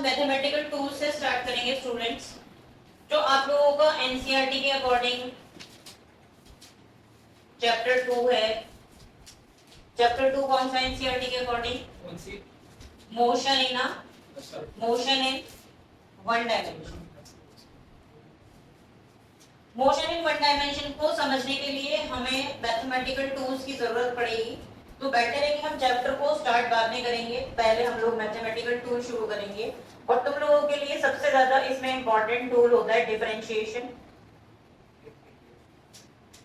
Mathematical tools से start करेंगे students, जो आप लोगों का एनसीईआरटी के अकॉर्डिंग चैप्टर 2 है। चैप्टर 2 कौन सा एनसीईआरटी के according? Motion in motion in one dimension. Motion in one dimension को समझने के लिए हमें मैथमेटिकल टूल्स की जरूरत पड़ेगी। तो बेटर है कि हम चैप्टर को स्टार्ट बाद में करेंगे, पहले हम लोग मैथमेटिकल टूल शुरू करेंगे। और तुम लोगों के लिए सबसे ज्यादा इसमें इंपॉर्टेंट टूल होता है डिफरेंशिएशन,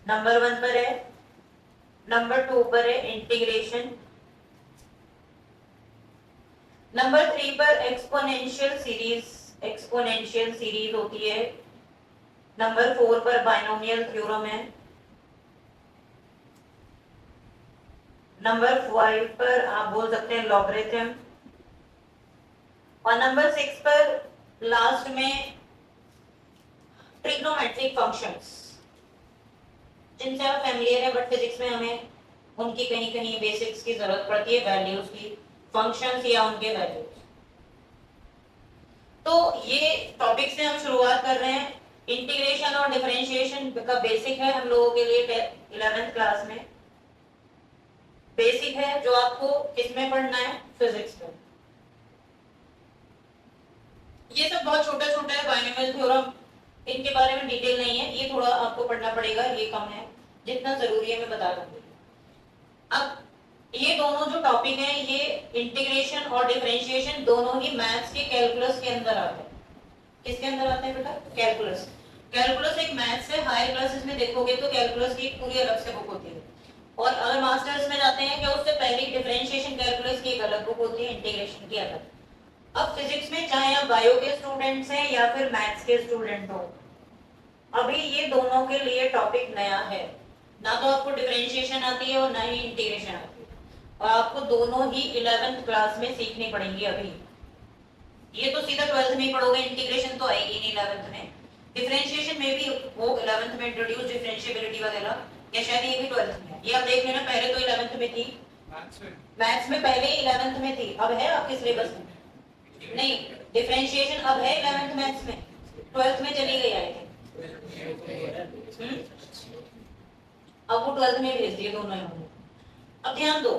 नंबर 1 पर है। नंबर 2 पर है इंटीग्रेशन। नंबर 3 पर एक्सपोनेंशियल सीरीज होती है। नंबर 4 पर बाइनोमियल थ्योरम है। नंबर 5 पर आप बोल सकते हैं लॉगरिथम। और नंबर 6 पर लास्ट में ट्रिग्नोमेट्रिक फंक्शंस, जिनसे आप फैमिलियर है, बट फिजिक्स में हमें उनकी कहीं कहीं बेसिक्स की जरूरत पड़ती है, वैल्यूज की, फंक्शंस या उनके वैल्यूज। तो ये टॉपिक से हम शुरुआत कर रहे हैं। इंटीग्रेशन और डिफरेंशिएशन का बेसिक है हम लोगों के लिए 11th क्लास में। बेसिक है जो आपको किसमें पढ़ना है? फिजिक्स में। ये सब बहुत छोटा छोटा है, बाइनोमियल थ्योरम इनके बारे में डिटेल नहीं है, ये थोड़ा आपको पढ़ना पड़ेगा, ये कम है, जितना जरूरी है मैं बता दूंगी। अब ये दोनों जो टॉपिक हैं, ये इंटीग्रेशन और डिफरेंशिएशन दोनों ही मैथ्स के कैलकुलस के अंदर आते हैं। किसके अंदर आते हैं बेटा? कैलकुलस। कैलकुलस एक मैथ्स है, हायर क्लासेस में देखोगे तो कैलकुलस की एक पूरी अलग से बुक होती है। और अगर मास्टर्स में जाते हैं क्या, उससे पहले डिफरेंशिएशन कैलकुलस की एक अलग बुक होती है, इंटीग्रेशन की अलग। अब फिजिक्स में चाहे आप बायो के स्टूडेंट्स हैं या फिर मैथ्स के स्टूडेंट हो, अभी ये दोनों के लिए टॉपिक नया है। ना तो आपको डिफरेंशिएशन आती है और ना ही इंटीग्रेशन आती है, और आपको दोनों ही 11th क्लास में सीखनी पड़ेंगी। अभी ये तो सीधा 12th में ही पढ़ोगे, इंटीग्रेशन तो आएगी नहीं 11th में। डिफरेंशिएशन में भी वो 11th में इंट्रोड्यूस डिफरेंशिएबिलिटी वगैरह, या शायद ये भी 12th में। ये आप देख लेना, पहले तो 11th में थी, मैथ्स में पहले 11th में थी, अब है आपके सिलेबस में नहीं। डिफरेंशिएशन अब है 11th मैथ्स में, 12th में चली गई आई थी। अब वो 12th में भेज दिए दोनों इन्होंने। अब ध्यान दो,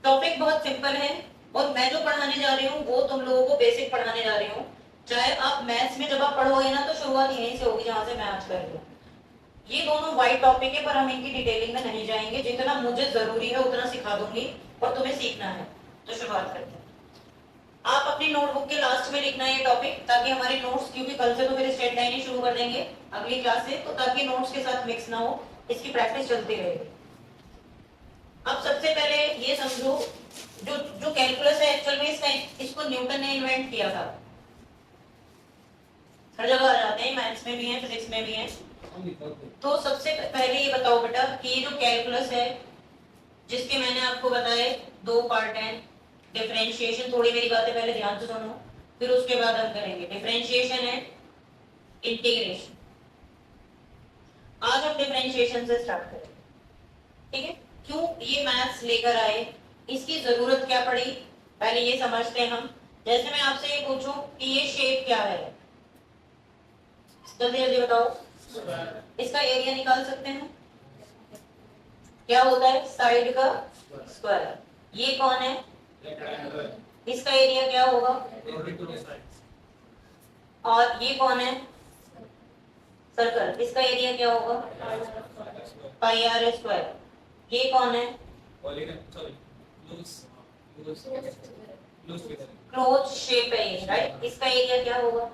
टॉपिक बहुत सिंपल है, और मैं जो पढ़ाने जा रही हूँ वो तुम लोगों को बेसिक पढ़ाने जा रही हूँ। चाहे आप मैथ्स में जब आप पढ़ोगे ना, तो शुरुआत यहीं से होगी जहां से मैं आज कर रही हूँ। ये दोनों वाइड टॉपिक है, पर हम इनकी डिटेलिंग में नहीं जाएंगे, जितना मुझे जरूरी है उतना सिखा दूंगी, और तुम्हें सीखना है। तो शुरुआत करते हैं। आप अपनी नोटबुक के लास्ट में लिखना है ये टॉपिक, ताकि हमारे नोट्स, क्योंकि कल से तो फिर स्ट्रेट लाइन ही शुरू कर देंगे अगली क्लास से, तो ताकि नोट्स के साथ मिक्स ना हो, इसकी प्रैक्टिस चलती रहेगी। अब सबसे पहले ये समझो, जो कैलकुलस है एक्चुअल में इसको न्यूटन ने इन्वेंट किया था। हर जगह आ जाते हैं, मैथ्स में भी है, फिजिक्स में भी है। तो सबसे पहले ये बताओ बेटा कि ये जो कैलकुलस है, जिसके मैंने आपको बताए 2 पार्ट हैं, डिफरेंशिएशन, थोड़ी मेरी बातें पहले ध्यान से सुनो, फिर उसके बाद हम करेंगे डिफरेंशिएशन है, इंटीग्रेशन। आज हम डिफरेंशिएशन से स्टार्ट करेंगे, ठीक है? क्यों ये मैथ्स लेकर आए, इसकी जरूरत क्या पड़ी, पहले ये समझते हैं हम। जैसे मैं आपसे ये पूछूं कि ये शेप क्या है, जल्दी जल्दी बताओ। इसका एरिया निकाल सकते हैं? क्या होता है? साइड का स्क्वायर। ये कौन है? इसका एरिया क्या होगा? और ये कौन है? सर्कल। इसका एरिया क्या होगा? पाई आर स्क्वायर। ये कौन है? क्लोज शेप है ये, राइट? इसका एरिया क्या होगा?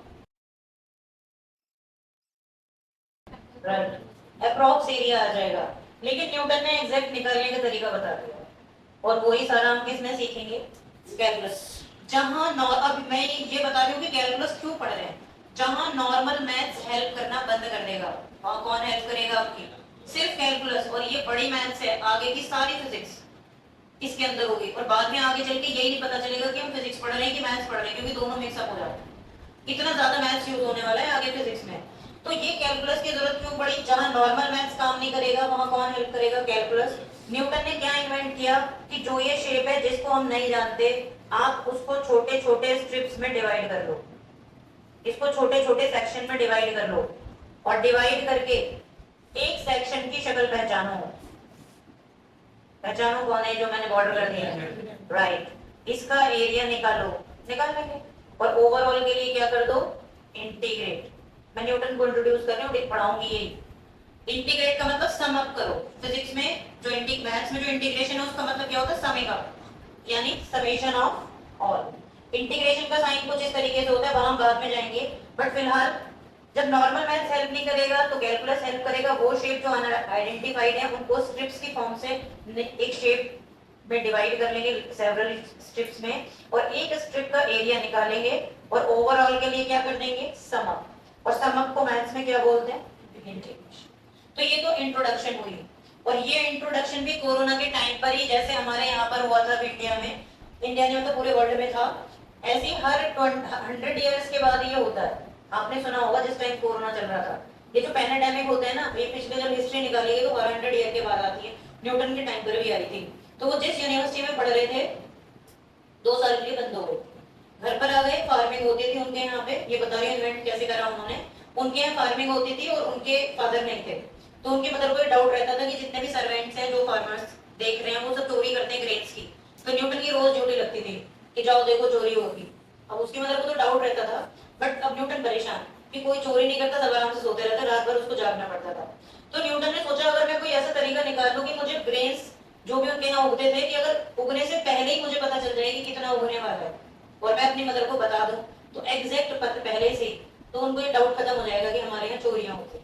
राइट, अप्रॉक्स एरिया आ जाएगा। लेकिन न्यूटन ने एग्जैक्ट निकालने का तरीका बता दिया, और वही सारा हम किसमें सीखेंगे? कैलकुलस। जहां अब मैं ये बता रही हूँ कि कैलकुलस क्यों पढ़ रहे हैं। जहां नॉर्मल मैथ्स हेल्प करना बंद कर देगा, वहां कौन हेल्प करेगा आपकी? सिर्फ कैलकुलस। और ये बड़ी मैथ्स है, आगे की सारी फिजिक्स इसके अंदर होगी, और बाद में आगे चल के यही नहीं पता चलेगा कि हम फिजिक्स पढ़ रहे हैं कि मैथ्स पढ़ रहे हैं, क्योंकि दोनों मिक्सअप हो जाते हैं। इतना ज्यादा मैथ्स यूज होने वाला है आगे फिजिक्स में। तो ये कैलकुलस की जरूरत क्यों पड़ी? जहां नॉर्मल मैथ्स काम नहीं करेगा वहां कौन हेल्प करेगा? कैलकुलस। न्यूटन ने क्या इन्वेंट किया कि जो ये शेप है जिसको हम नहीं जानते, आप उसको छोटे छोटे स्ट्रिप्स में डिवाइड कर लो, इसको छोटे छोटे सेक्शन में डिवाइड कर लो, और डिवाइड करके एक सेक्शन की शक्ल पहचानो। पहचानो कौन है जो मैंने बॉर्डर कर दिया? राइट। इसका एरिया निकालो, निकाल लेंगे, और ओवरऑल के लिए क्या कर दो? इंटीग्रेट। मैं न्यूटन को इंट्रोड्यूस कर रही हूँ, पढ़ाऊंगी यही। इंटीग्रेट का मतलब सम अप करो। फिजिक्स में जो मैथ्स में जो इंटीग्रेशन है उसका मतलब क्या होता है? समिंग अप, यानी समेशन ऑफ ऑल। इंटीग्रेशन का साइन कुछ इस तरीके से होता है, वहां बाद में जाएंगे, बट फिलहाल जब नॉर्मल मैथ्स हेल्प नहीं करेगा तो कैलकुलस हेल्प करेगा। वो शेप जो आइडेंटिफाइड है उनको स्ट्रिप्स की फॉर्म से एक शेप में डिवाइड कर लेंगे, सेवरल स्ट्रिप्स में, और एक स्ट्रिप का एरिया निकालेंगे, और ओवरऑल के लिए क्या कर देंगे? Sum up. और सम अप को मैथ्स में क्या बोलते हैं? इंटीग्रेशन। तो ये तो इंट्रोडक्शन हुई, और ये इंट्रोडक्शन भी कोरोना के टाइम पर ही, जैसे हमारे यहाँ पर हुआ था इंडिया में, इंडिया में तो पूरे वर्ल्ड में था, ऐसे हर 100 इयर्स के बाद ये होता है। आपने सुना होगा जिस टाइम कोरोना चल रहा था, ये जो पैंडेमिक होते हैं ना, ये पिछले जब हिस्ट्री निकाली गई तो हर 100 ईयर के बाद आती है। न्यूटन के टाइम पर भी आई थी। तो वो जिस यूनिवर्सिटी में पढ़ रहे थे 2 साल के लिए बंद हो गए, घर पर आ गए। फार्मिंग होती थी उनके यहाँ पे, ये बता रही इन्वेंट कैसे करा उन्होंने। उनके यहाँ फार्मिंग होती थी और उनके फादर नहीं थे, तो उनके मदर को डाउट रहता था कि जितने भी सर्वेंट्स हैं जो फार्मर्स देख रहे हैं वो सब चोरी करते हैं ग्रेन्स की। तो न्यूटन की रोज ड्यूटी लगती थी कि जाओ देखो चोरी होगी। अब उसकी मदर को तो डाउट रहता था, बट अब न्यूटन परेशान कि कोई चोरी नहीं करता, सब आराम से सोते रहते, रात भर उसको जागना पड़ता था। तो न्यूटन ने सोचा अगर मैं कोई ऐसा तरीका निकाल लूं कि मुझे ग्रेन्स जो भी उनके यहाँ उगते थे, कि अगर उगने से पहले ही मुझे पता चल जाए कि कितना उगने वाला है, और मैं अपनी मदर को बता दूं तो एग्जैक्ट पता पहले से, तो उनको ये डाउट खत्म हो जाएगा कि हमारे यहाँ चोरियां होती।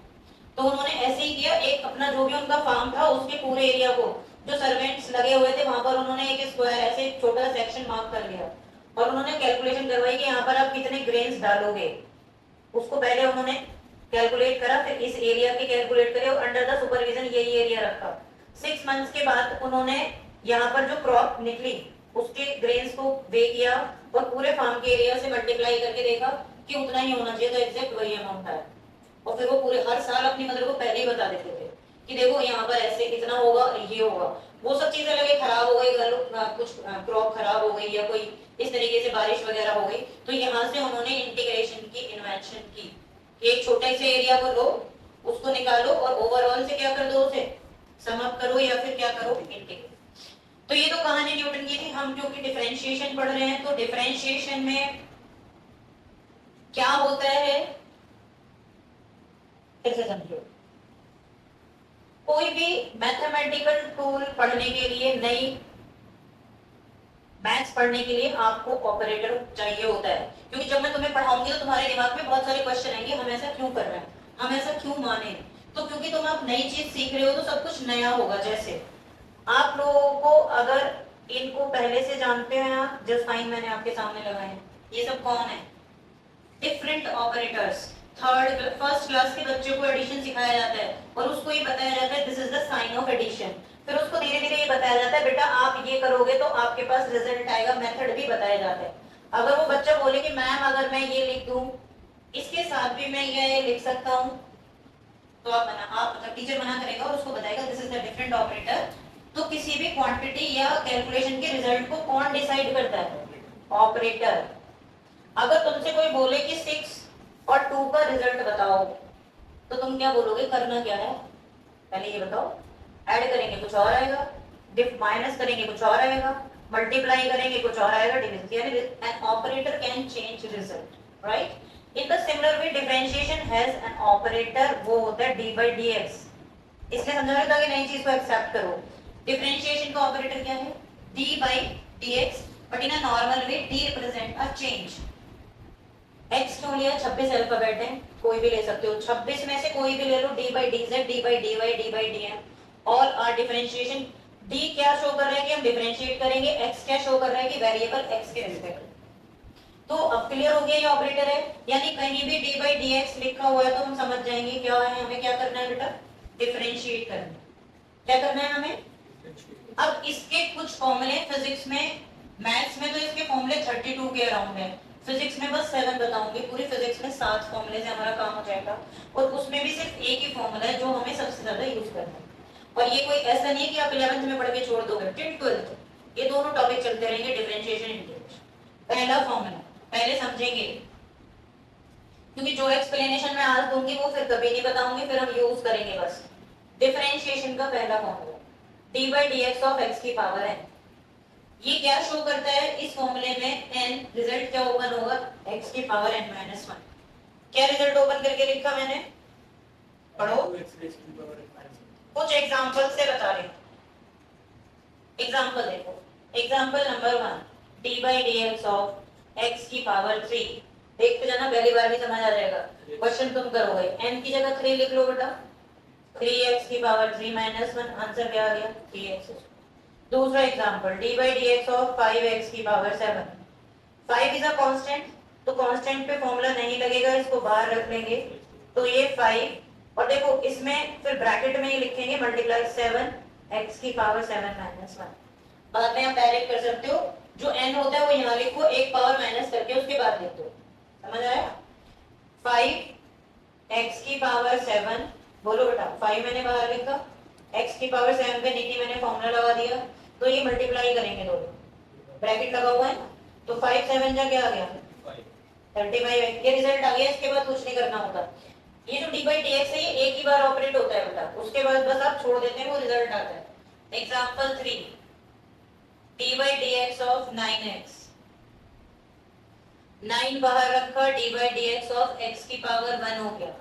तो उन्होंने ऐसे ही किया, एक अपना जो भी उनका फार्म था उसके पूरे एरिया को, जो सर्वेंट्स लगे हुए थे वहां पर, उन्होंने एक स्क्वायर ऐसे छोटा सेक्शन मार्क कर लिया, और उन्होंने कैलकुलेशन करवाई कि यहाँ पर आप कितने ग्रेन्स डालोगे। उसको पहले उन्होंने कैलकुलेट करा, फिर इस एरिया के कैलकुलेट करे, और अंडर द सुपरविजन यही एरिया रखा। 6 मंथ्स के बाद उन्होंने यहाँ पर जो क्रॉप निकली उसके ग्रेन्स को वे किया, और पूरे फार्म के एरिया से मल्टीप्लाई करके देखा कि उतना ही होना चाहिए, तो एग्जैक्ट वही अमाउंट आया। और फिर वो पूरे हर साल अपनी मदर को पहले ही बता देते थे कि देखो यहाँ पर ऐसे इतना होगा, ये होगा। वो सब चीजें लगे खराब हो गई, कुछ क्रॉप खराब हो गई, या कोई इस तरीके से बारिश वगैरह हो गई, तो यहाँ से उन्होंने इंटीग्रेशन की इन्वेंशन की कि एक छोटे से एरिया को लो, उसको निकालो, और ओवरऑल से क्या कर दो, उसे सम अप करो, या फिर क्या करो? इंटीग्रेट। तो ये तो कहानी न्यूटन की थी। हम क्योंकि डिफरेंशिएशन पढ़ रहे हैं, तो डिफरेंशिएशन में क्या होता है फिर से समझो। कोई भी मैथमेटिकल टूल पढ़ने के लिए, नई मैथ्स पढ़ने के लिए आपको ऑपरेटर चाहिए होता है, क्योंकि जब मैं तुम्हें पढ़ाऊंगी तो तुम्हारे दिमाग में बहुत सारे क्वेश्चन आएंगे, हम ऐसा क्यों कर रहे हैं, हम ऐसा क्यों माने। तो क्योंकि तुम आप नई चीज सीख रहे हो तो सब कुछ नया होगा। जैसे आप लोगों को अगर इनको पहले से जानते हैं आप, जस्ट फाइन मैंने आपके सामने लगाए हैं, ये सब कौन है? Different operators. फर्स्ट क्लास के बच्चे को एडिशन सिखाया जाता है, और उसको ये बताया जाता है this is the sign of addition. फिर उसको धीरे धीरे ये बताया जाता है बेटा आप ये करोगे तो आपके पास रिजल्ट आएगा, मेथड भी बताया जाता है। अगर वो बच्चा बोले कि मैम अगर मैं ये लिख दूं, इसके साथ भी मैं ये लिख सकता हूँ, तो आप मतलब टीचर मना करेगा और उसको बताएगा this is the different operator. तो किसी भी क्वांटिटी या कैलकुलेशन के रिजल्ट को कौन डिसाइड करता है? ऑपरेटर। अगर तुमसे कोई बोले कि 6 और 2 का रिजल्ट बताओ, तो तुम क्या बोलोगे? करना क्या है पहले ये बताओ। ऐड करेंगे कुछ और आएगा, माइनस करेंगे कुछ और आएगा, मल्टीप्लाई करेंगे कुछ और आएगा, डिविजन। यानी an operator can change result, right. In the similar way differentiation has an operator, वो होता है डी बाई डी एक्स। इसलिए समझा रहा था कि नई चीज को एक्सेप्ट करो। डिफरेंशिएशन का ऑपरेटर क्या है? D by D x, but in a normal way D represent a change. X क्यों लिया? 26 अल्फाबेट है, कोई भी ले सकते हो, 26 में से कोई भी ले लो, d by d z, d by d y, d by d m, all are differentiation. D क्या शो कर रहा है कि हम डिफरेंशिएट करेंगे, एक्स क्या शो कर रहा है कि वेरिएबल एक्स के रिस्पेक्ट। तो अब क्लियर हो गया ये ऑपरेटर है, यानी कहीं भी डी बाई डी एक्स लिखा हुआ है तो हम समझ जाएंगे क्या है, हमें क्या करना है बेटा? डिफरेंशिएट करना है। क्या करना है हमें? अब इसके कुछ फॉर्मूले फिजिक्स में, मैथ्स में तो इसके फॉर्मूले 32 के अराउंड है, फिजिक्स में बस 7 बताऊंगी, पूरी फिजिक्स में 7 फॉर्मूले से हमारा काम हो जाएगा और उसमें भी सिर्फ एक ही फॉर्मूला है जो हमें सबसे ज्यादा यूज करना है। और ये कोई ऐसा नहीं है कि आप 11th में पढ़ के छोड़ दोगे, टिल 12th ये दोनों टॉपिक चलते रहेंगे, डिफरेंशिएशन इंटीग्रेशन। पहला फॉर्मूला पहले समझेंगे, क्योंकि जो एक्सप्लेनेशन मैं आज दूंगी वो फिर कभी नहीं बताऊंगी, फिर हम यूज करेंगे बस। डिफरेंशिएशन का पहला formula D by D x of x की पावर है। ये क्या शो करता है इस फॉर्मूले में, n रिजल्ट क्या ओपन होगा, x की पावर n माइनस 1। क्या रिजल्ट ओपन करके लिखा मैंने, पढ़ो, कुछ एग्जांपल से बता रही हूं। एग्जांपल देखो, example number 1 d by D x of x की पावर 3। देखते जाना, पहली बार भी समझ आ जाएगा, क्वेश्चन तुम करोगे। n की जगह 3 लिख लो बेटा, 3x की पावर 3 माइनस 1, आंसर क्या आ गया 3x। दूसरा example d by D x of 5x की पावर 7। 5 इज अ कांस्टेंट, तो कांस्टेंट पे फॉर्मूला नहीं लगेगा, इसको बाहर रख लेंगे, तो ये 5 और देखो इसमें फिर ब्रैकेट में ही लिखेंगे मल्टीप्लाई 7x की पावर 7 माइनस 1। बाद में आप डायरेक्ट कर सकते हो, जो n होता है वो यहाँ लिखो, एक पावर माइनस करके उसके बाद लिख दो, समझ आया। 5x की पावर 7, बोलो बेटा 5 मैंने बाहर लिखा, x की पावर 7 पे नीचे मैंने फॉर्मूला लगा दिया, तो ये मल्टीप्लाई करेंगे दोनों, ब्रैकेट लगा हुआ है, तो 5 7 जा क्या आ गया 35। ये रिजल्ट आ गया, इसके बाद कुछ नहीं करना होता। ये जो d बाई डी एक्स है ये एक ही बार ऑपरेट होता है बेटा, उसके बाद बस आप छोड़ देते हैं, वो रिजल्ट आता है। Example 3 d by D x of 9x, 9 बाहर रखा, d by D x of x की पावर 1 हो गया,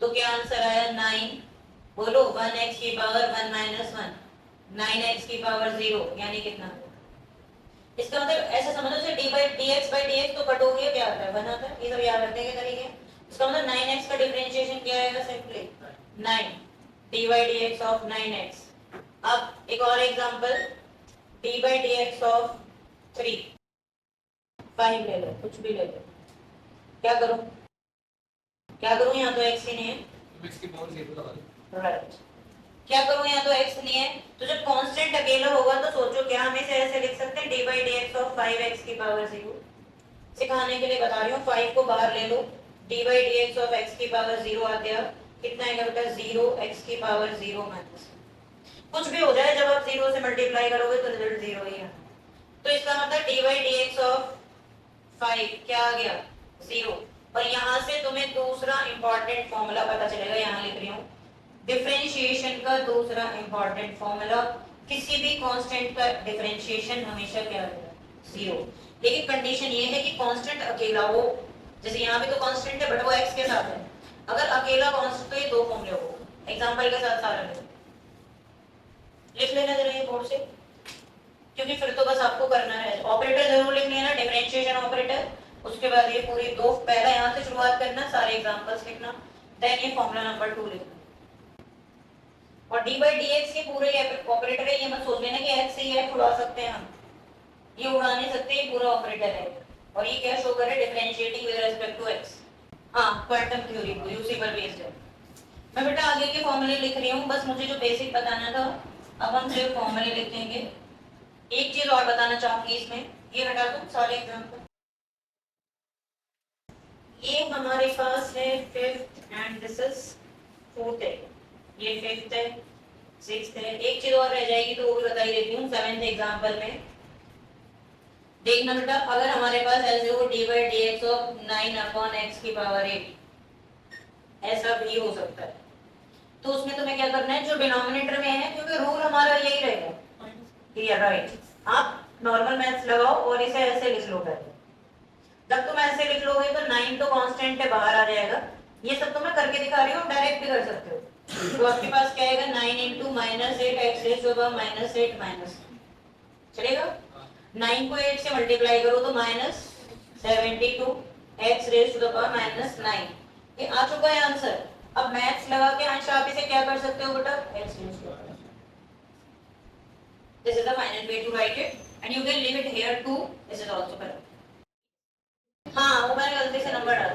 तो क्या आंसर आया 9, बोलो 1x की पावर 1 माइनस 1, 9x की पावर 0, यानी कितना। इसका मतलब ऐसा समझो जैसे d बाई डी एक्स तो कट हो गया, क्या आता है 1 आता है, ये सब याद रखने के तरीके। इसका मतलब 9x का डिफरेंशिएशन क्या आएगा, simply 9 d by D x of 9x। अब एक और example d by D x of 3, 5 ले लो, कुछ भी ले लो, क्या करूं, क्या करूं, यहाँ तो x ही नहीं है, x की पावर 0 लगा दो, राइट, क्या करूं, यहाँ तो x नहीं है, तो जब कांस्टेंट अकेला होगा तो सोचो क्या हम इसे ऐसे लिख सकते हैं, d by D x of 5x की पावर 0। सिखाने के लिए बता रही हूँ, 5 को बाहर ले लो, d by D x of x की पावर 0 आ गया, कितना आएगा बेटा 0x की पावर 0 माइनस, कुछ भी हो जाए जब आप 0 से मल्टीप्लाई करोगे तो रिजल्ट 0 ही है। तो इसका मतलब d by D x of 5 क्या आ गया 0। और यहाँ से तुम्हें दूसरा इंपॉर्टेंट फॉर्मूला पता चलेगा, यहाँ लिख रही हूँ, डिफरेंशिएशन का दूसरा इंपॉर्टेंट फॉर्मूला, किसी भी कांस्टेंट का डिफरेंशिएशन हमेशा क्या होगा 0। लेकिन कंडीशन ये है कि कांस्टेंट अकेला हो, जैसे यहाँ पे तो कांस्टेंट है बट वो x के साथ है, अगर अकेला कांस्टेंट तो ये दो फॉर्मूले हो। एग्जांपल के साथ सारा लिख लेना जरा ये बोर्ड से, क्योंकि फिर तो बस आपको करना है, ऑपरेटर जरूर लिख लेना, डिफरेंशिएशन ऑपरेटर, उसके बाद ये पूरी दो, पहला यहाँ से शुरुआत करना, सारे एग्जांपल्स लिखना, देन ये फॉर्मूला नंबर 2 लिखना। और d बाई डी एक्स के पूरे ऑपरेटर है, ये मत सोच लेना कि x से ये उड़ा सकते हैं हम, ये उड़ा नहीं सकते, ये पूरा ऑपरेटर है। और ये क्या शो करे, differentiating with respect to x। हाँ, क्वांटम थ्योरी पूरी उसी पर बेस्ड है। मैं बेटा आगे के फॉर्मूले लिख रही हूँ, बस मुझे जो बेसिक बताना था, अब हम सिर्फ फॉर्मूले लिखेंगे। एक चीज और बताना चाहूंगी इसमें, ये हटा दूं सारे एग्जांपल। ये हमारे पास है 5th and this is 4th है, ये 5th है 6th है। एक चीज और रह जाएगी तो वो भी बता ही देती हूँ। 7th एग्जांपल में देखना बेटा, अगर हमारे पास L0 d by D x of 9 upon x की पावर 8 ऐसा भी हो सकता है, तो उसमें तुम्हें क्या करना है, जो डिनोमिनेटर में है, क्योंकि रूल हमारा यही रहेगा, क्लियर, राइट। आप नॉर्मल मैथ्स लगाओ और इसे ऐसे लिख लो पहले, जब तुम ऐसे लिख लोगे तो 9 तो कांस्टेंट है, बाहर आ जाएगा। ये सब तो मैं करके दिखा रही हूँ, डायरेक्ट भी कर सकते हो। तो आपके पास क्या आएगा 9 into minus 8 X raise to power minus 8 minus, चलेगा। 9 को 8 से मल्टीप्लाई करो तो minus 72 X raise to the power minus 9, ये आ चुका है आंसर। अब मैथ्स लगा के अंश आप इसे क्या कर सकते हो बेटा, X raise to, this is the final way to write it and you can leave it here too, this is also correct. हाँ, वो मैंने गलती से नंबर डाला,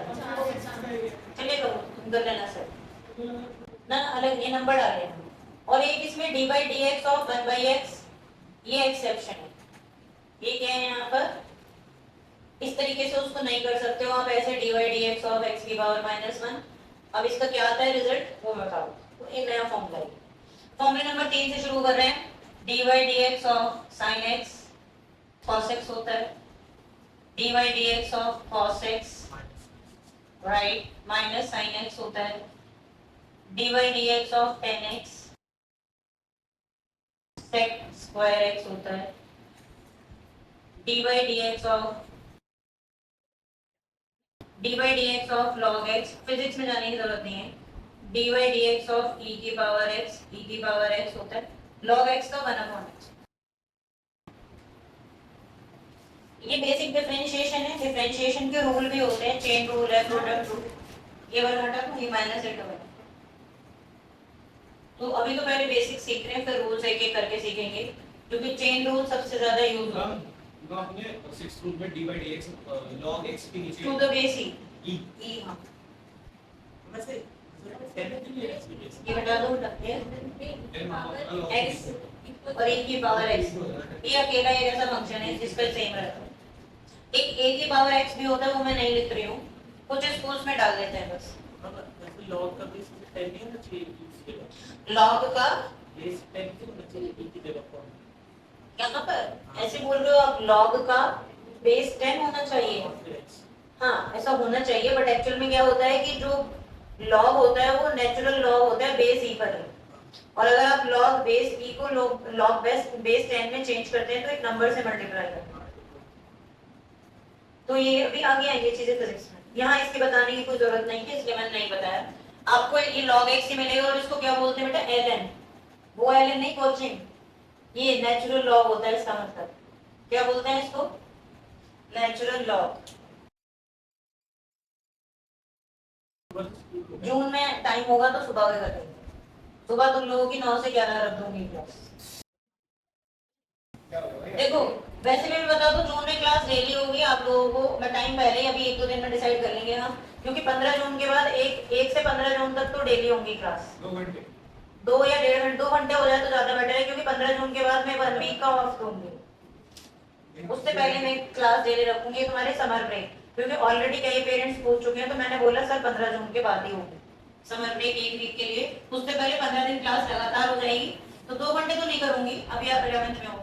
चलिए करो तुम कर लेना सर ना, अलग ये नंबर डाले हैं। और एक इसमें d by D x of 1 by x, ये एक्सेप्शन है, ये क्या है यहाँ पर इस तरीके से उसको नहीं कर सकते हो आप ऐसे dy dx ऑफ x की पावर -1। अब इसका क्या आता है रिजल्ट वो बताओ। तो एक नया फॉर्मूला है, फॉर्मूला नंबर 3 से शुरू कर रहे हैं। dy dx of sin x cos x होता है, dy dx of cos x right minus sin x होता है, dy dx of tan x sec square x होता है, dy dx of log x, physics में जाने की जरूरत नहीं है, dy dx ऑफ e की पावर x होता है, log x का 1/x। ये बेसिक डिफरेंशिएशन है। डिफरेंशिएशन के रूल भी होते हैं, चेन रूल है, प्रोडक्ट रूल। ये वाला हटा दूं, ये माइनस एट होगा। तो अभी तो पहले बेसिक सीख रहे हैं, फिर रूल्स एक एक करके सीखेंगे, क्योंकि चेन रूल सबसे ज्यादा यूज होता है। तो आपने 6th रूल में dy dx log x के नीचे to the base e e e हां वैसे ये हटा दो, x और e की पावर x, ये अकेला एक ऐसा फंक्शन है जिसका सेम रहता है। एक a की पावर x भी होता है, वो मैं नहीं लिख रही हूँ, कुछ स्कूल्स में डाल देते हैं बस। लॉग का बेस 10 नहीं होना चाहिए, लॉग का बेस 10 की होना चाहिए की जगह पर। यहाँ पर ऐसे बोल रहे हो आप, लॉग का बेस 10 होना चाहिए। हाँ ऐसा होना चाहिए, बट एक्चुअल में क्या होता है कि जो लॉग होता है वो नेचुरल लॉग होता है बेस e पर है, और अगर आप लॉग बेस e को लॉग बेस 10 में चेंज करते हैं तो एक नंबर से मल्टीप्लाई करते हैं। तो ये अभी आगे आएंगे चीजें फिजिक्स में, यहाँ इसके बताने की कोई जरूरत नहीं है, इसलिए मैंने नहीं बताया। आपको ये log x ही मिलेगा, और इसको क्या बोलते हैं बेटा, ln। वो ln नहीं कोचिंग, ये नेचुरल लॉग होता है, इसका मतलब क्या बोलते हैं इसको, नेचुरल लॉग। जून में टाइम होगा तो सुबह के करेंगे, सुबह तुम लोगों की 9 से 11 रख दूंगी क्लास। देखो वैसे भी मैं बता दूं, जून में क्लास डेली होगी आप लोगों को, मैं टाइम पहले ही अभी 1-2 दिन में डिसाइड कर लेंगे हम, क्योंकि 15 जून के बाद एक से 15 जून तक तो डेली होंगी क्लास। 2 घंटे 2 या 1.5 घंटे, 2 घंटे हो जाए तो ज्यादा बेटर है, क्योंकि 15 जून के बाद मैं 1 वीक का ऑफ दूंगी। उससे पहले मैं क्लास डेली रखूंगी तुम्हारे समर ब्रेक, क्योंकि ऑलरेडी कई पेरेंट्स पूछ चुके हैं, तो मैंने बोला सर 15 जून के बाद ही होगी समर ब्रेक 1 वीक के लिए, उससे पहले 15 दिन क्लास लगातार हो जाएगी। तो 2 घंटे तो नहीं करूंगी, अभी आप 11th में हो,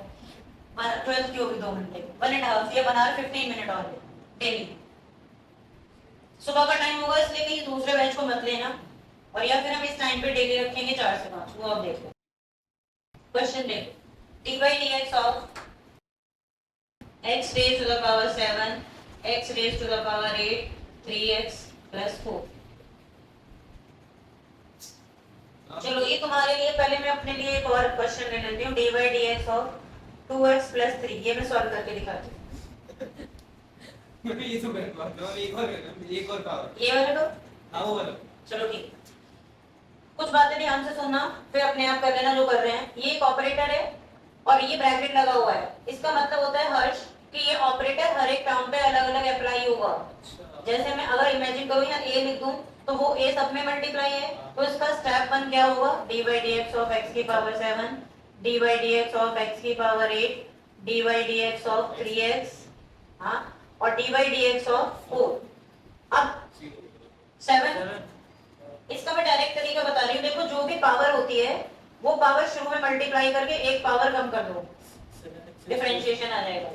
12th की होगी 2 घंटे, 1.5 या 1 hour 15 मिनट और डेली। सुबह का टाइम होगा, इसलिए कहीं दूसरे बैच को मत लेना, और या फिर हम इस टाइम पे डेली रखेंगे 4 से 5, वो आप देख लो। क्वेश्चन देखो, dy dx of x raised to the power 7 x raised to the power 8 3x plus 4। चलो ये तुम्हारे लिए, पहले मैं अपने लिए एक और क्वेश्चन ले लेती हूँ, dy dx of 2x plus 3, ये मैं सॉल्व करके दिखाती हूँ। मैं ये तो कर पाता हूं, एक और पावर ये वाला तो हां वो वाला। चलो ठीक, कुछ बातें ध्यान से सुनना, फिर अपने आप कर लेना जो कर रहे हैं। ये एक ऑपरेटर है और ये ब्रैकेट लगा हुआ है, इसका मतलब होता है हर्ष कि ये ऑपरेटर हर एक टर्म पे अलग अलग अप्लाई होगा। जैसे मैं अगर इमेजिन करूँ यहाँ a लिख दूं तो वो a सब में मल्टीप्लाई है, तो इसका स्टेप 1 क्या होगा, dy dx ऑफ x की power 7 dy dx of x की power 8 dy dx of 3x, हाँ, और dy dx ऑफ 4। अब 7, इसका मैं डायरेक्ट तरीका बता रही हूँ। देखो जो भी पावर होती है वो पावर शुरू में मल्टीप्लाई करके एक पावर कम कर दो, डिफरेंशिएशन आ जाएगा।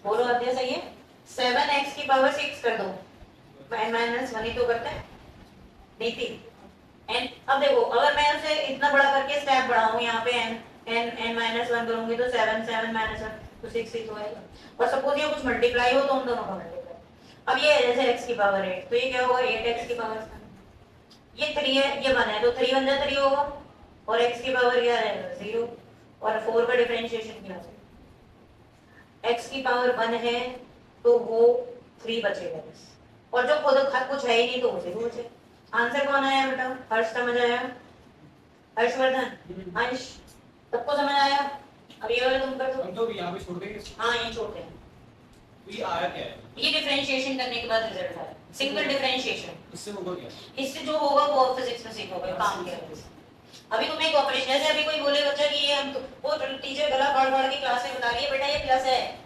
बोलो अध्याय सही है। 7x की पावर 6 कर दो, -1 ही तो करते हैं dt। एंड अब देखो अगर मैं उसे इतना बड़ा करके स्टेप बढ़ाऊं, यहाँ पे n-1 करूंगी तो 7 7 -1 तो 6 ही तो आएगा। और सपोज ये कुछ मल्टीप्लाई हो तो उन दोनों का मल्टीप्लाई। अब ये है जैसे x की पावर 8, तो ये क्या होगा 8x की पावर 7, ये 3 है, ये 1 है, तो 3 1 जा 3 होगा, और x की पावर क्या रहेगा 0, और 4 का डिफरेंशिएशन क्या है, x की पावर 1 है तो वो 3 बचेगा बस, और जो खुद कुछ है ही नहीं तो वो 0 बचेगा। आंसर कौन आया बेटा, हर्ष समझ आया, हर्षवर्धन, अंश, सबको समझ आया। अब ये वाला तुम कर दो। हम तो यहां पे छोड़ देंगे, हाँ ये छोड़ते हैं। तो ये आया क्या है, ये डिफरेंशिएशन करने के बाद रिजल्ट आया, सिंगल डिफरेंशिएशन। इससे होगा क्या, इससे जो होगा वो फिजिक्स में सीखोगे काम के वजह से। अभी तुम्हें एक ऑपरेशन, जैसे अभी कोई बोले बच्चा कि ये हम तो, वो टीचर गला फाड़ फाड़ के क्लास में बता रही है बेटा ये प्लस है,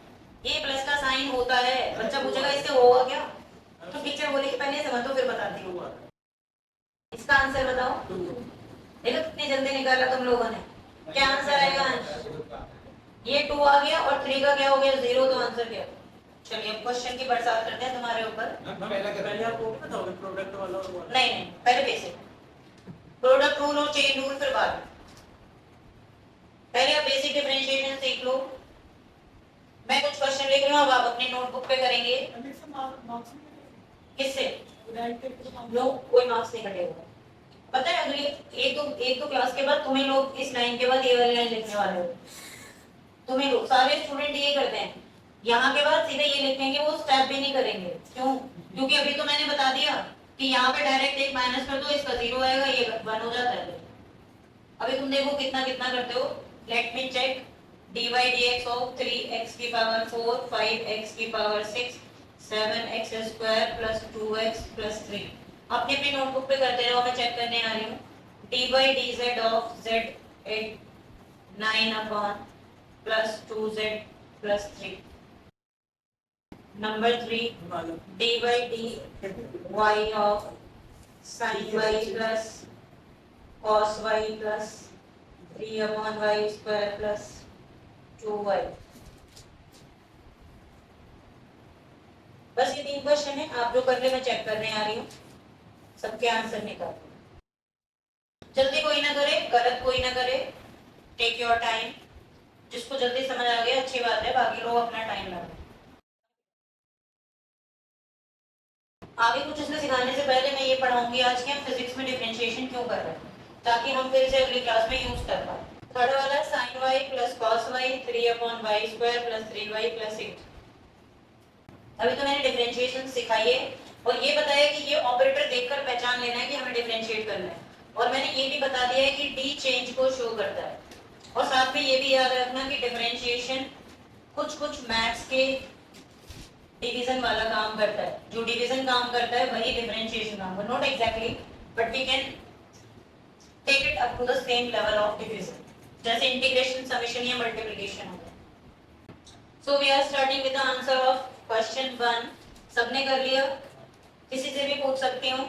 ए प्लस का साइन होता है, बच्चा पूछेगा इससे होगा क्या, तो टीचर बोले कि पहले समझ दो फिर बताती हूँ। इसका आंसर बताओ। देखो कितनी जल्दी निकाला तुम लोगों ने। क्या आंसर आएगा अंश? ये 2 आ गया और 3 का क्या हो गया 0, तो आंसर क्या? चलिए अब क्वेश्चन की बरसात करते हैं तुम्हारे ऊपर। पहले आप वो बताओगे प्रोडक्ट वाला और वाला। नहीं पहले बेसिक प्रोडक्ट रूल और चेन रूल फिर बाद में। पहले आप बेसिक डिफरेंशिएशन सीख लो। मैं कुछ क्वेश्चन लिख रही हूँ, अब आप अपनी नोटबुक पे करेंगे। किससे? नो, कोई मार्क्स नहीं कटेगा। पता है अगली एक दो क्लास के बाद तुम्हें लोग इस लाइन के बाद ये वाली लाइन लिखने वाले हो। तुम्हें लोग सारे स्टूडेंट ये करते हैं, यहाँ के बाद सीधे ये लिखेंगे, वो स्टेप भी नहीं करेंगे। क्यों? क्योंकि अभी तो मैंने बता दिया कि यहाँ पे डायरेक्ट एक माइनस कर दो, इसका 0 आएगा, ये 1 हो जाता है। अभी तुम देखो कितना कितना करते हो। Let me check. dy dx of 3x की पावर 4 5x की power 6 7x square plus 2x plus 3। अपनी अपनी नोटबुक पे करते रहो, मैं चेक करने आ रही हूँ। dy dz of z 9 upon plus 2z plus 3। Number 3, dy dy of sin y plus cos y plus 3 upon y square plus 2y। बस ये 3 क्वेश्चन है, आप जो कर ले मैं चेक करने आ रही हूँ। सबके आंसर निकाल। जल्दी कोई ना करे, गलत कोई ना करे। Take your time. जिसको जल्दी समझ आ गया अच्छी बात है, बाकी लोग अपना टाइम लगाए। आगे कुछ इसमें सिखाने से पहले मैं ये पढ़ाऊंगी आज के हम फिजिक्स में डिफरेंशिएशन क्यों कर रहे हैं, ताकि हम फिर से अगली क्लास में यूज कर पाए। थर्ड वाला sin y plus cos y 3 upon y square plus 3y plus 8। अभी तो मैंने डिफरेंशिएशन सिखाई है और ये बताया कि ये ऑपरेटर देखकर पहचान लेना है कि हमें डिफरेंशिएट करना है। और मैंने ये भी बता दिया है कि डी चेंज को शो करता है। और साथ में ये भी याद रखना कि डिफरेंशिएशन कुछ मैथ्स के डिवीजन वाला काम करता है। जो डिवीजन काम करता है वही डिफरेंशिएशन काम करता है। Not exactly, but we can take it up to the same level of division, जैसे इंटीग्रेशन, समेशन या मल्टीप्लिकेशन हो गया। So we are starting with the answer of question 1। सबने कर लिया? किसी से भी पूछ सकती हूँ।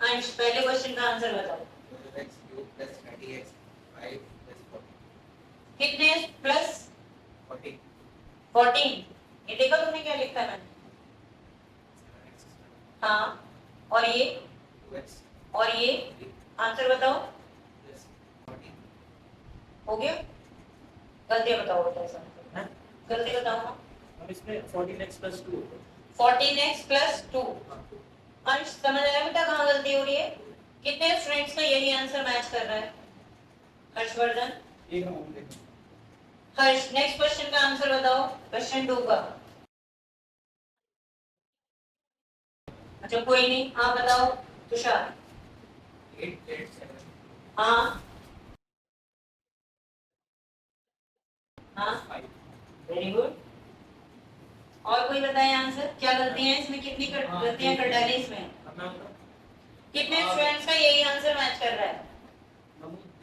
अंश, पहले क्वेश्चन का आंसर बताओ। कितने प्लस 14? ये देखो तुमने क्या लिखा है मैंने। हाँ, और ये और ये आंसर बताओ। हो गया? गलती बताओ बेटा, ऐसा गलती बताओ। अब इसमें 14x plus 2 14x plus 2। अंश समझ आया बेटा कहाँ गलती हो रही है? कितने स्टूडेंट्स का यही आंसर मैच कर रहा है? हर्षवर्धन, हर्ष, नेक्स्ट क्वेश्चन का आंसर बताओ। क्वेश्चन 2 का। अच्छा कोई नहीं, आप बताओ। तुषार। 8 8 7। हाँ हाँ, वेरी गुड। और कोई बताए आंसर? क्या गलतियां हैं इसमें? कितनी गलतियां कर डाली इसमें? कितने स्टूडेंट्स का यही आंसर मैच कर रहा है?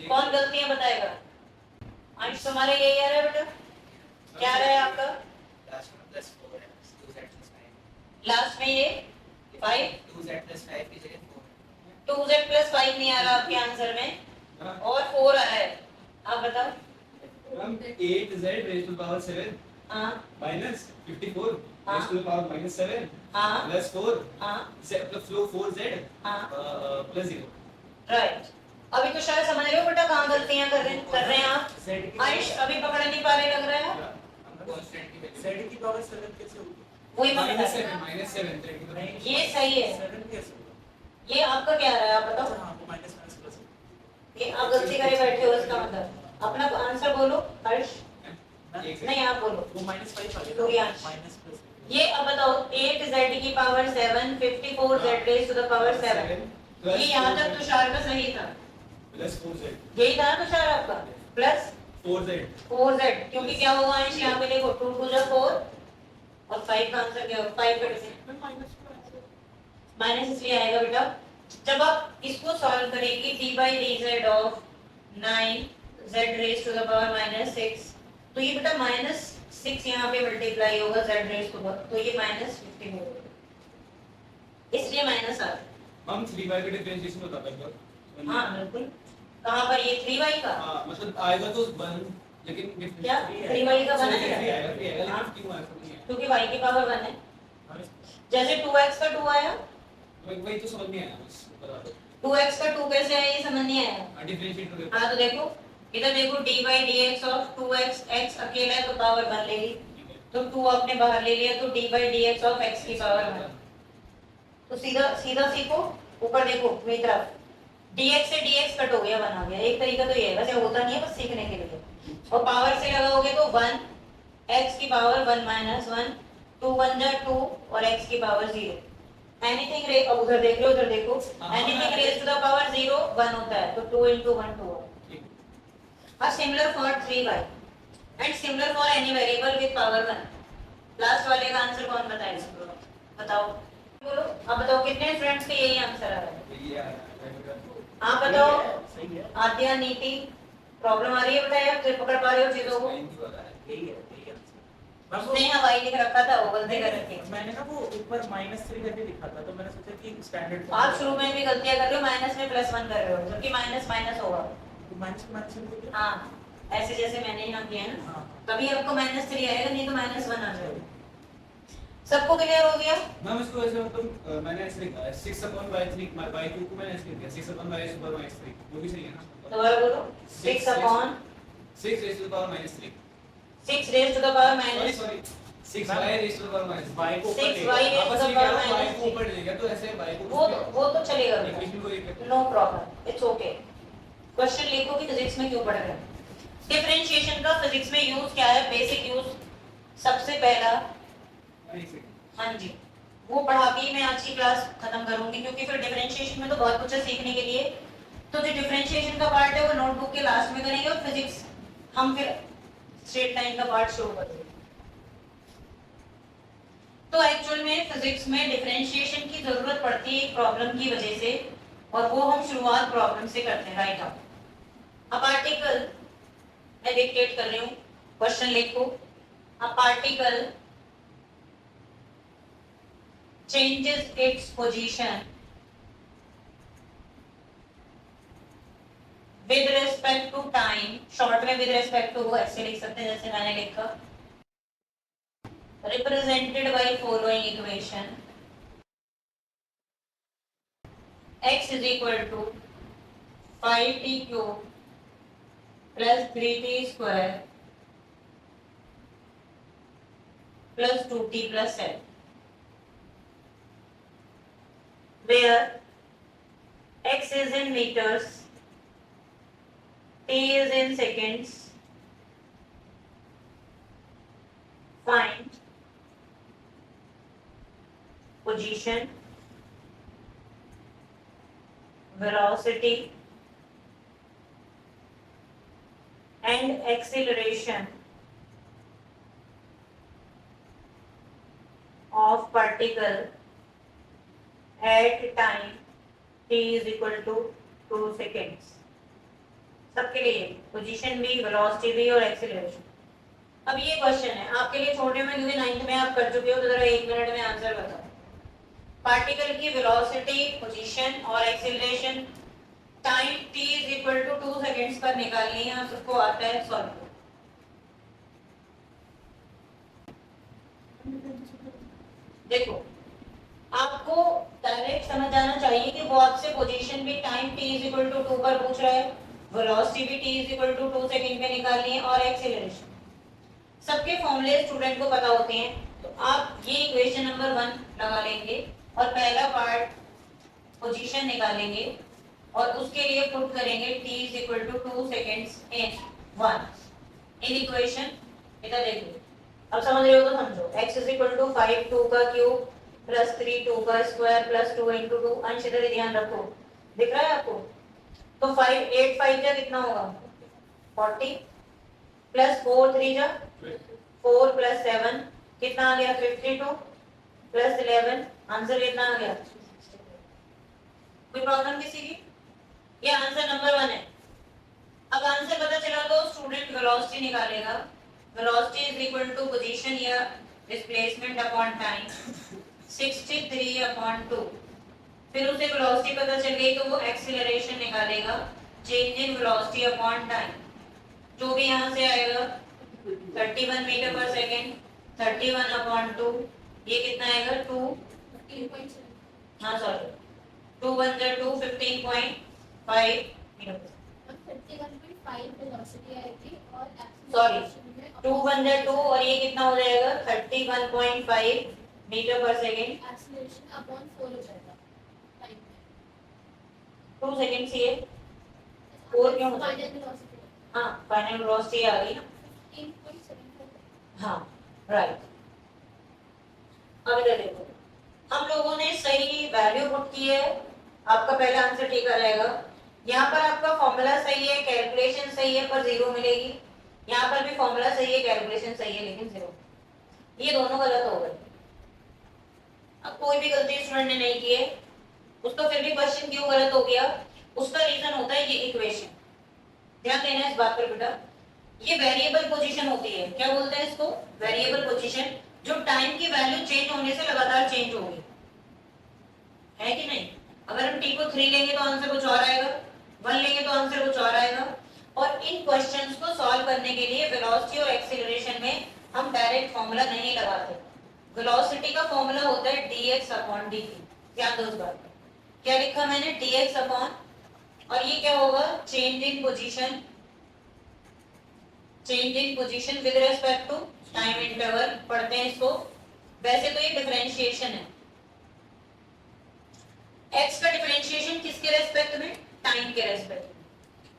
कौन गलतियां बताएगा? अंश तुम्हारा यही आ रहा है बेटा? क्या आ रहा है आपका? लास्ट में ये 5 2z plus 5 नहीं आ रहा आपके आंसर में, और 4 आ रहा है। आप बताओ। 8z raised to the power 7 हाँ minus 54 raised to the power minus 7 हाँ plus 4 हाँ plus 4z हाँ, plus 0। राइट। अभी तो शायद समझ रहे हो बेटा कहाँ गलतियां कर रहे हैं आप। अंश अभी पकड़ नहीं पा रहे लग रहा है। z की पावर 7 कैसे होगी? वही मैं बता रही -7 हूँ। ये सही है। 7 कैसे होगा? ये आपका क्या आ रहा है आप बताओ। हाँ, वो माइनस प्लस। ये आप गलती करे बैठे हो, इसका मतलब अपना आंसर बोलो। हर्ष नहीं, आप बोलो। वो -5 आ तो गया। ये माइनस प्लस। ये अब बताओ 8z की power 7 54z raise to the power 7। ये यहाँ तक तुषार का सही था। plus 4z यही था तुषार आपका? प्लस 4z क्योंकि क्या होगा अंश यहाँ पे देखो 2 2 4 और 5 का आंसर क्या होगा? 5 कट से माइनस इसलिए आएगा बेटा जब आप इसको सॉल्व करेंगे। d by dz of 9z raised to the power -6, तो ये बेटा -6 6 यहाँ पे मल्टीप्लाई होगा z रेज टू पावर, तो ये -15 होगा, इसलिए माइनस आ गया। हम 3y का डिफरेंशिएशन बता पाएंगे। हाँ बिल्कुल, कहाँ पर ये 3y का? हाँ मतलब आएगा तो 1, लेकिन क्या 3y का बना है? आएगा 3 आएगा, हाँ। लेकिन क्यों आएगा नहीं है? क्योंकि y की पावर 1 है, जैसे 2x का 2 आया, वही तो समझ नहीं आया बस बता दो। 2x का 2 कैसे आया ये समझ नहीं आया। डिफरेंशिएट करके हाँ तो देखो इधर देखो dy dx of 2x, x अकेला है तो पावर 1 ले ली, तो 2 आपने बाहर ले लिया तो dy dx ऑफ x की पावर 1। तो सीधा सीधा सीखो, ऊपर देखो मेरी तरफ, dx से dx कट हो गया, 1 आ गया। एक तरीका तो ये है, वैसे होता नहीं है, बस सीखने के लिए। और पावर से लगाओगे तो 1, x की पावर 1 माइनस 1, 2 1 जा 2 और x की पावर 0। एनीथिंग रे, अब उधर देख लो, उधर देखो, anything raise to the power 0 1 होता है, तो 2 into 1 2 होगा। Similar for 3y and similar for any variable with power 1। Last वाले का आंसर कौन बताएगा? बताओ, बोलो। अब बताओ कितने स्टूडेंट्स के यही आंसर आ रहा है? ये आया। हाँ बताओ। सही है, आद्या, नीति, प्रॉब्लम आ रही है बताइए, फिर पकड़ पा रहे हो चीजों को? यही है आंसर। उसने हवाई लिख रखा था, वो गलती कर रखी है। मैंने ना वो ऊपर -3 करके लिखा था, तो मैंने सोचा कि स्टैंडर्ड आप शुरू में भी गलतियां कर रहे हो, माइनस में +1 कर रहे हो, जबकि माइनस माइनस होगा। -3 हाँ ऐसे जैसे मैंने यहाँ किया है ना, हाँ तभी आपको -3 आएगा, नहीं तो -1 आ जाएगा। सबको क्लियर हो गया? मैम इसको ऐसे मतलब मैंने ऐसे लिखा है 6/3 by2 को मैंने ऐसे लिख दिया 6/y सुपर -3, वो भी सही है ना? दोबारा बोलो। 6 upon 6 raised to the power -3, 6 raise to the power sorry minus sorry 6y raised to the power -3, y को ऊपर 6y लेकर- raised आपस to में the क्या power y को -3, ऊपर ले गया तो ऐसे y को वो तो चलेगा, इक्वेशन को एक no problem, it's okay. Question लिखो कि फिजिक्स में क्यों पढ़ रहे हैं। डिफरेंशिएशन का फिजिक्स में यूज क्या है, बेसिक यूज सबसे पहला, हाँ जी, वो पढ़ा के मैं आज की क्लास खत्म करूंगी, क्योंकि फिर डिफरेंशिएशन में तो बहुत कुछ है सीखने के लिए। तो जो डिफरेंशिएशन का पार्ट है वो नोटबुक के लास्ट में करेंगे, और फिजिक्स हम फिर स्ट्रेट लाइन का पार्ट शुरू कर देंगे। तो एक्चुअल में फिजिक्स में डिफरेंशिएशन की जरूरत पड़ती है एक प्रॉब्लम की वजह से, और वो हम शुरुआत प्रॉब्लम से करते हैं। राइट अ पार्टिकल, मैं डिक्टेट कर रही हूँ, क्वेश्चन लिखो। A particle changes its position with respect to time, short में with respect to वो ऐसे लिख सकते हैं जैसे मैंने लिखा, represented by following equation, x is equal to 5t cube plus 3t square plus 2t plus 7, where x is in meters, t is in seconds. Find position, velocity and acceleration of particle at time t is equal to 2 seconds. सबके लिए position भी, velocity भी और acceleration. अब ये question है आपके लिए छोटे में, क्योंकि 9th में आप कर चुके हो, तो जरा 1 मिनट में आंसर बताओ। पार्टिकल की वेलोसिटी, पोजीशन और acceleration time t is equal to 2 seconds पर निकालनी है, आप सबको आता है सॉल्व करो। देखो आपको डायरेक्ट समझ आना चाहिए कि वो आपसे पोजीशन भी time t is equal to 2 पर पूछ रहा है, वेलोसिटी भी t is equal to 2 second पे निकालनी है, और एक्सीलरेशन। सबके फॉर्मूले स्टूडेंट को पता होते हैं, तो आप ये इक्वेशन नंबर 1 लगा लेंगे और पहला पार्ट पोजीशन निकालेंगे, और उसके लिए पुट करेंगे t is equal to 2 seconds in 1 in equation. इधर देखो, अब समझ रहे हो तो समझो। x is equal to 5 2 का क्यूब प्लस 3 2 का स्क्वायर प्लस 2 into 2, अंश इधर ध्यान रखो, दिख रहा है आपको? तो 5 8 5 जा कितना होगा 40, प्लस 4 3 जा 4 प्लस 7 कितना आ गया 52, प्लस 11 आंसर कितना आ गया। कोई प्रॉब्लम किसी की? ये आंसर नंबर 1 है। अब आंसर पता चला तो स्टूडेंट वेलोसिटी निकालेगा। Velocity is equal to position या डिस्प्लेसमेंट अपॉन टाइम 63 अपॉन 2। फिर उसे वेलोसिटी पता चल गई तो वो एक्सीलरेशन निकालेगा, change in velocity upon time, जो भी यहाँ से आएगा 31 मीटर पर सेकेंड, 31 अपॉन 2, ये कितना आएगा 2, हाँ सॉरी 2 1 जा 2, 15.5 मीटर सॉरी 2 1 जा 2 और ये कितना हो जाएगा 31.5 मीटर पर सेकेंड। 2 सेकेंड से 4 क्यों होता है? हाँ फाइनल वेलोसिटी आ गई ना, हाँ राइट। अब इधर देखो, हम लोगों ने सही वैल्यू पुट की है, आपका पहला आंसर ठीक आ जाएगा। यहाँ पर आपका फॉर्मूला सही है, कैलकुलेशन सही है, पर जीरो मिलेगी। यहाँ पर भी फॉर्मूला सही है, कैलकुलेशन सही है, लेकिन जीरो। ये दोनों गलत हो गए। अब कोई भी गलती स्टूडेंट ने नहीं की है, उसका फिर भी क्वेश्चन क्यों गलत हो गया, उसका रीजन होता है ये इक्वेशन। ध्यान देना इस बात पर बेटा, ये वेरिएबल पोजीशन होती है, क्या बोलते हैं इसको, वेरिएबल पोजीशन, जो टाइम की वैल्यू चेंज होने से लगातार चेंज होगी, है कि नहीं। अगर हम t को 3 लेंगे तो आंसर कुछ और आएगा, 1 लेंगे तो आंसर कुछ और आएगा। और इन क्वेश्चंस को सॉल्व करने के लिए वेलोसिटी और एक्सीलरेशन में हम डायरेक्ट फॉर्मूला नहीं लगाते। वेलोसिटी का फॉर्मूला होता है dx अपॉन dt, ध्यान दो इस बात पर। क्या लिखा मैंने, dx अपॉन, और ये क्या होगा, change in position, change in position with respect to time interval, पढ़ते हैं इसको। वैसे तो ये डिफरेंशिएशन है, x का डिफरेंशिएशन किसके रेस्पेक्ट में, टाइम के रेस्पेक्ट में।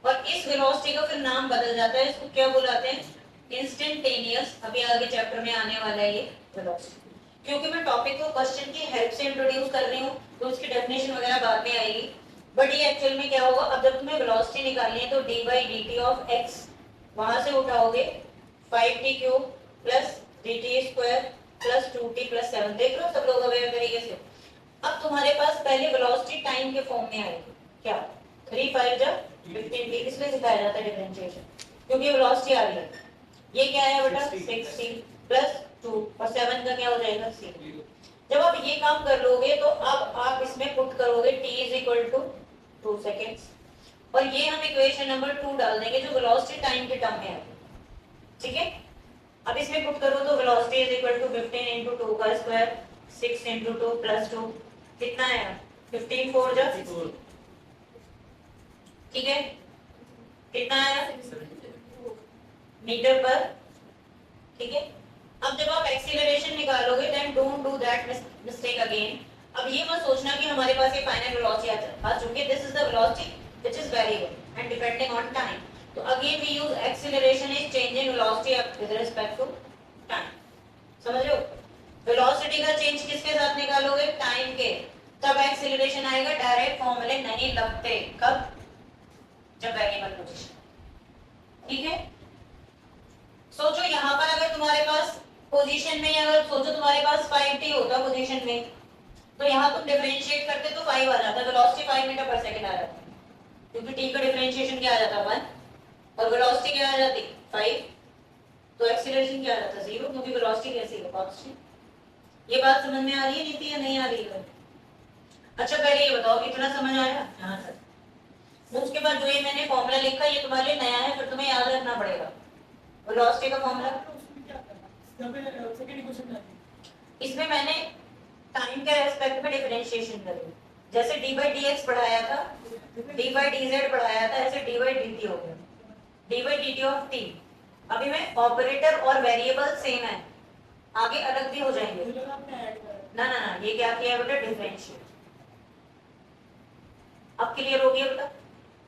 और इस वेलोसिटी का फिर नाम बदल जाता है, इसको क्या बुलाते हैं, इंस्टेंटेनियस। अभी आगे चैप्टर में आने वाला है ये वेलोसिटी, क्योंकि मैं टॉपिक को क्वेश्चन की हेल्प से इंट्रोड्यूस कर रही हूँ तो उसकी डेफिनेशन वगैरह बाद में आएगी। बट ये एक्चुअल में क्या होगा, अब जब तुम्हें वेलोसिटी निकालनी है तो d by dt of x वहां से उठाओगे 5t cube plus dt square plus 2t plus 7। देख लो सब लोग अवेयर तरीके से। अब तुम्हारे पास पहले वेलोसिटी टाइम के फॉर्म में आएगी, क्या 3 5 जा 15t, इसलिए सिखाया जाता है डिफरेंशिएशन, क्योंकि वेलोसिटी आ गई। ये क्या है बेटा 60 प्लस 2 और 7 का क्या हो जाएगा 0। जब आप ये काम कर लोगे तो अब आप इसमें पुट करोगे t is equal to 2 seconds, और ये हम इक्वेशन नंबर 2 डाल देंगे जो वेलोसिटी टाइम के टर्म में है, ठीक है। अब इसमें पुट करो तो velocity is equal to 15 into 2 का स्क्वायर 6 into 2 plus 2 कितना आया 15 4 जा, ठीक है, कितना आया मीटर पर, ठीक है। अब जब आप एक्सीलरेशन निकालोगे then don't do that mistake again. अब ये मत सोचना कि हमारे पास ये फाइनल वेलोसिटी आ चुकी है, this is the velocity which is variable and depending on time. तो again we use acceleration is change in velocity with respect to time, समझ रहे हो। वेलोसिटी का चेंज किसके साथ निकालोगे, टाइम के, तब एक्सीलरेशन आएगा। डायरेक्ट फॉर्मूले नहीं लगते, कब, जब वेरिएबल पोजीशन, ठीक है। सोचो यहाँ पर अगर तुम्हारे पास पोजीशन में, अगर सोचो तुम्हारे पास 5t होता पोजीशन में, तो यहाँ तुम डिफरेंशिएट करते तो 5 आ जाता, वेलोसिटी 5 मीटर पर सेकंड आ जाता, क्योंकि t का डिफरेंशिएशन क्या आ जाता 1 और वेलोसिटी क्या आ जाती 5, तो एक्सीलरेशन क्या आ जाता 0, क्योंकि वेलोसिटी कैसी है कांस्टेंट। ये बात समझ में आ रही है नीति या नहीं आ रही है? अच्छा पहले ये बताओ इतना समझ आया यहाँ तक। उसके बाद जो ये मैंने फॉर्मूला लिखा ये तुम्हारे लिए नया है, फिर तुम्हें याद रखना पड़ेगा वेलोसिटी का फॉर्मूला। इसमें मैंने टाइम के रेस्पेक्ट में डिफरेंशिएशन करी, जैसे d by dx पढ़ाया था, d by dz पढ़ाया था, ऐसे d by dt हो गया, d by dt of t। अभी मैं ऑपरेटर और वेरिएबल सेम है, आगे अलग भी हो जाएंगे। ना ना ना, ये क्या किया बेटा डिफरेंशिएट। अब क्लियर हो गया बेटा।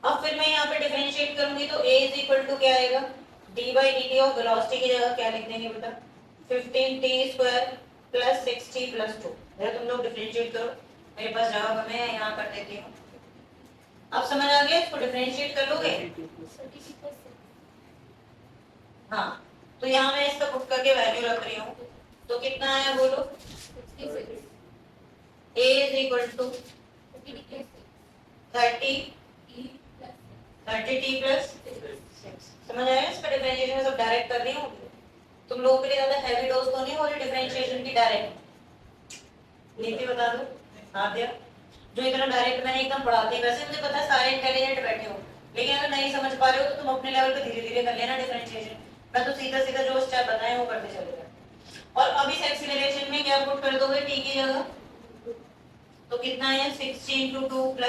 अब फिर मैं यहाँ पे डिफरेंशिएट करूंगी तो a इज इक्वल टू क्या आएगा, d by dt of velocity की जगह क्या लिख देंगे बेटा 15t square plus 6t plus 2। जरा तुम लोग डिफरेंशिएट करो, मेरे पास जवाब है, मैं यहाँ कर देती हूँ। अब समझ आ गया, इसको डिफरेंशिएट कर लोगे। हाँ तो यहाँ मैं इसका पुट करके वैल्यू रख रही हूँ, तो कितना आया बोलो, a is equal to 30t plus 6। समझ आया, इसका डिफरेंशिएशन सब डायरेक्ट कर रही हूँ। तुम लोगों के लिए ज्यादा हैवी डोज तो नहीं हो रही डिफरेंशिएशन की डायरेक्ट? नीति बता दो। आद्या, जो इतना डायरेक्ट मैंने एकदम पढ़ाते हैं, वैसे मुझे पता है सारे इंटेलिजेंट बैठे हो, लेकिन अगर नहीं समझ पा रहे हो तो तुम अपने लेवल पे धीरे धीरे कर लेना डिफरेंशिएशन। मैं तो सीधा सीधा जो स्टेप बताए वो करते चले जाओ। और अब इस एक्सीलरेशन में क्या पुट कर दोगे t की जगह? तो कितना है 60 × 2 +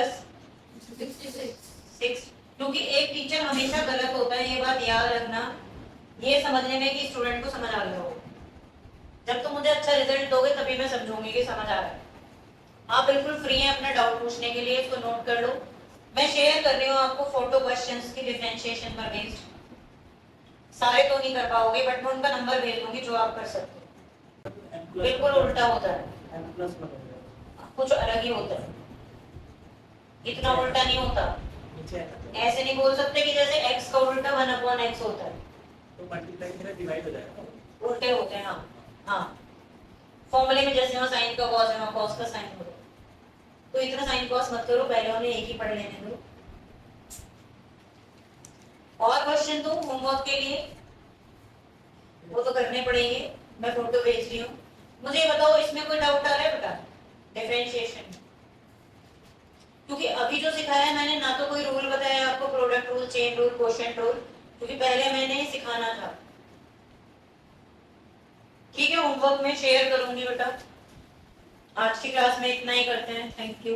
66। क्योंकि एक टीचर हमेशा गलत होता है, ये बात याद रखना, ये समझने में कि स्टूडेंट को समझ आ गया हो। जब तुम मुझे अच्छा रिजल्ट दोगे तभी मैं समझूंगी कि समझ आ रहा है। आप बिल्कुल फ्री हैं अपना डाउट पूछने के लिए, इसको नोट कर लो। मैं शेयर कर रही हूँ आपको फोटो क्वेश्चंस की डिफरेंशिएशन पर बेस्ड। सारे तो नहीं कर पाओगे बट मैं उनका नंबर भेज दूंगी जो आप कर सकते हो। बिल्कुल उल्टा होता है, m प्लस में हो जाएगा। कुछ अलग ही होता है, इतना उल्टा नहीं होता। नीचे आएगा ऐसे नहीं बोल सकते कि जैसे x का उल्टा 1/x होता है, तो मल्टीप्लाई मेरा डिवाइड हो जाएगा। उल्टे होते हैं। हाँ हाँ, फॉर्मूले में जैसे वहाँ साइन का कॉस है वहाँ कॉस का साइन होगा। तो इतना साइन कॉस मत करो, पहले उन्हें एक ही पढ़ लेने दो। और क्वेश्चन दो होमवर्क के लिए, वो तो करने पड़ेंगे। मैं फोटो भेज रही हूँ। मुझे ये बताओ इसमें कोई डाउट आ रहा है बेटा डिफरेंशिएशन? क्योंकि अभी जो सिखाया है मैंने, ना तो कोई रूल बताया आपको, product rule, chain rule, quotient rule, क्योंकि पहले मैंने सिखाना था। ठीक है, होमवर्क में शेयर करूंगी बेटा। आज की क्लास में इतना ही करते हैं। Thank you.